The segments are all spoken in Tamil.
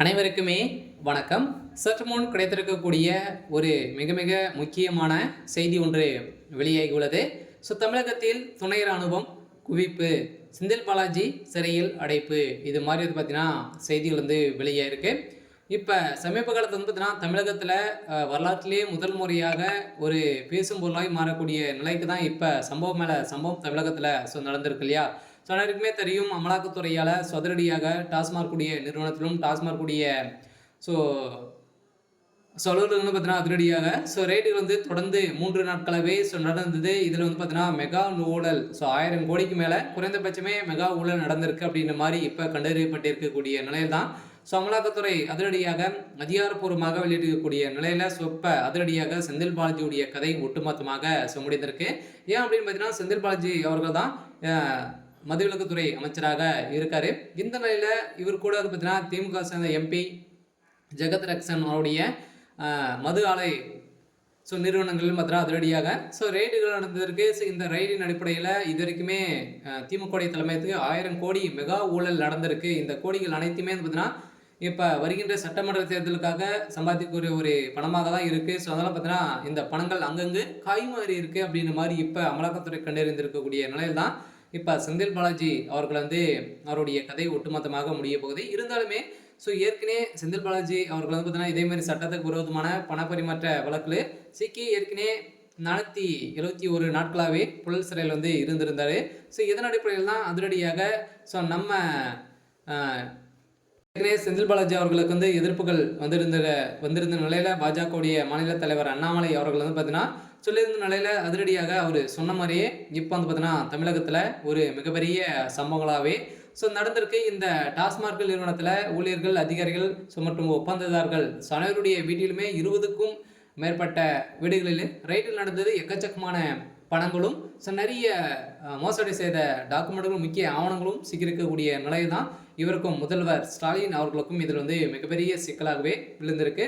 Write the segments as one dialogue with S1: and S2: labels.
S1: அனைவருக்குமே வணக்கம். சற்று முன் கிடைத்திருக்கக்கூடிய ஒரு மிக மிக முக்கியமான செய்தி ஒன்று வெளியாகியுள்ளது. தமிழகத்தில் துணை ராணுவம் குவிப்பு, செந்தில் பாலாஜி சிறையில் அடைப்பு, இது மாதிரி பார்த்தீங்கன்னா செய்திகள் வெளியாயிருக்கு. இப்போ சமீப காலத்தில் பார்த்தீங்கன்னா தமிழகத்தில் வரலாற்றிலேயே முதல் முறையாக ஒரு பேசும் பொருளாய் மாறக்கூடிய நிலைக்கு தான் இப்போ சம்பவம் மேலே சம்பவம் தமிழகத்தில் நடந்திருக்கு இல்லையா? அனைவருக்குமே தெரியும், அமலாக்கத்துறையால் அதிரடியாக டாஸ்மாக் கூடிய நிறுவனத்திலும் டாஸ்மாக் கூடிய ஸோ அலுவலகங்கள் பார்த்தீங்கன்னா அதிரடியாக ரேட்டு தொடர்ந்து 3 நாட்களாகவே நடந்தது. இதில் பார்த்தீங்கன்னா மெகா ஊழல் 1000 கோடிக்கு மேலே குறைந்தபட்சமே மெகா ஊழல் நடந்திருக்கு அப்படின்ற மாதிரி இப்போ கண்டறியப்பட்டிருக்கக்கூடிய நிலையில் தான் அமலாக்கத்துறை அதிரடியாக அதிகாரப்பூர்வமாக வெளியிட்டிருக்கக்கூடிய நிலையில் இப்போ அதிரடியாக செந்தில் பாலாஜியுடைய கதை ஒட்டுமொத்தமாக முடிந்திருக்கு. ஏன் அப்படின்னு பார்த்தீங்கன்னா செந்தில் பாலாஜி அவர்கள் தான் மதுவிலக்குத்துறை அமைச்சராக இருக்காரு. இந்த நிலையில் இவர் கூட பார்த்தீங்கன்னா திமுக சேர்ந்த எம்பி ஜெகத் ரக்ஷன் அவருடைய மது ஆலை நிறுவனங்கள் பார்த்தீங்கன்னா அதிரடியாக ரெய்டுகள் நடந்ததற்கு இந்த ரெய்டின் அடிப்படையில் இது வரைக்குமே திமுக தலைமையத்துக்கு 1000 கோடி மெகா ஊழல் நடந்திருக்கு. இந்த கோடிகள் அனைத்துமே பார்த்தீங்கன்னா இப்போ வருகின்ற சட்டமன்ற தேர்தலுக்காக சம்பாதிக்கக்கூடிய ஒரு பணமாக தான் இருக்குது. அதெல்லாம் பார்த்தீங்கன்னா இந்த பணங்கள் அங்கங்கு காய்மாறி இருக்குது அப்படின்ற மாதிரி இப்போ அமலாக்கத்துறை கண்டறிந்திருக்கக்கூடிய நிலையில் தான் இப்போ செந்தில் பாலாஜி அவர்கள் அவருடைய கதை ஒட்டுமொத்தமாக முடிய போகுது. இருந்தாலுமே ஏற்கனவே செந்தில் பாலாஜி அவர்கள் பார்த்தீங்கன்னா இதே மாதிரி சட்டத்துக்கு விரோதமான பணப்பரிமாற்ற வழக்கில் சிக்கி ஏற்கனவே 471 நாட்களாகவே புழல் சிறையில் இருந்திருந்தார். இதன் அடிப்படையில் தான் அதிரடியாக நம்ம ஏற்கனவே செந்தில் பாலாஜி அவர்களுக்கு எதிர்ப்புகள் வந்திருந்த நிலையில் பாஜகவுடைய மாநில தலைவர் அண்ணாமலை அவர்கள் பார்த்தீங்கன்னா சொல்லியிருந்த நிலையில் அதிரடியாக அவர் சொன்ன மாதிரியே இப்போ பார்த்தீங்கன்னா தமிழகத்தில் ஒரு மிகப்பெரிய சம்பவங்களாகவே நடந்திருக்கு. இந்த டாஸ்மாக் நிறுவனத்தில் ஊழியர்கள், அதிகாரிகள் மற்றும் ஒப்பந்ததாரர்கள் அனைவருடைய வீட்டிலுமே 20க்கும் மேற்பட்ட வீடுகளில் ரைட்டில் நடந்தது. எக்கச்சக்கமான பணங்களும் நிறைய மோசடி செய்த டாக்குமெண்ட்டுகளும் முக்கிய ஆவணங்களும் சிக்கியிருக்கக்கூடிய நிலையில் தான் இவருக்கும் முதல்வர் ஸ்டாலின் அவர்களுக்கும் இதில் மிகப்பெரிய சிக்கலாகவே விழுந்திருக்கு.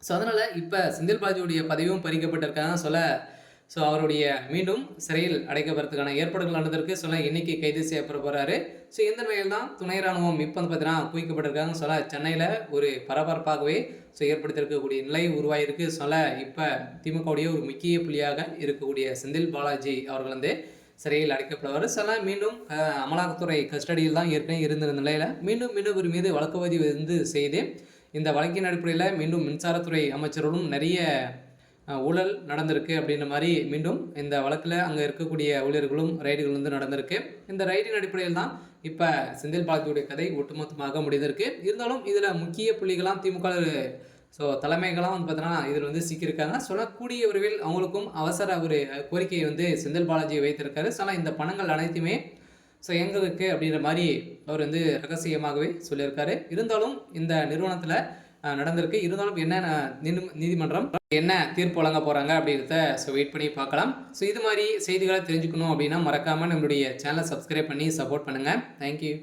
S1: அதனால் இப்போ செந்தில் பாலாஜியுடைய பதவியும் பறிக்கப்பட்டிருக்காங்க அவருடைய மீண்டும் சிறையில் அடைக்கப்படுறதுக்கான ஏற்பாடுகள் நடந்திருக்கு. இன்னைக்கு கைது செய்யப்பட போகிறாரு. இந்த நிலையில் தான் துணை ராணுவம் இப்போ பார்த்தீங்கன்னா குவிக்கப்பட்டிருக்காங்க. சென்னையில் ஒரு பரபரப்பாகவே ஏற்படுத்தியிருக்கக்கூடிய நிலை உருவாகிருக்கு. இப்போ திமுகவுடைய ஒரு முக்கிய புள்ளியாக இருக்கக்கூடிய செந்தில் பாலாஜி அவர்கள் சிறையில் அடைக்கப்படுவார். மீண்டும் அமலாக்கத்துறை கஸ்டடியில் தான் ஏற்கனவே இருந்த நிலையில் மீண்டும் ஒரு மீது வழக்கு பதிவு செய்து இந்த வழக்கின் அடிப்படையில் மீண்டும் மின்சாரத்துறை அமைச்சரோடும் நிறைய ஊழல் நடந்திருக்கு அப்படின்ற மாதிரி மீண்டும் இந்த வழக்கில் அங்கே இருக்கக்கூடிய ஊழியர்களும் ரைடுகள் நடந்திருக்கு. இந்த ரைடின் அடிப்படையில் தான் இப்போ செந்தில் பாலாஜியுடைய கதை ஒட்டுமொத்தமாக முடிந்திருக்கு. இருந்தாலும் இதில் முக்கிய புள்ளிகளாம் திமுக தலைமைகளாம் பார்த்தீங்கன்னா இதில் சிக்கியிருக்காங்க. சொல்லக்கூடிய விரைவில் அவங்களுக்கும் அவசர ஒரு கோரிக்கையை செந்தில் பாலாஜியை வைத்திருக்காரு. இந்த பணங்கள் அனைத்துமே எங்கே இருக்குது அப்படின்ற மாதிரி அவர் ரகசியமாகவே சொல்லியிருக்காரு. இருந்தாலும் இந்த நிறுவனத்தில் நடந்திருக்கு. இருந்தாலும் என்ன நீதிமன்றம் என்ன தீர்ப்பு வழங்க போகிறாங்க அப்படின்றத வெயிட் பண்ணி பார்க்கலாம். இது மாதிரி செய்திகளை தெரிஞ்சுக்கணும் அப்படின்னா மறக்காமல் நம்மளுடைய சேனலை சப்ஸ்கிரைப் பண்ணி சப்போர்ட் பண்ணுங்கள். தேங்க்யூ.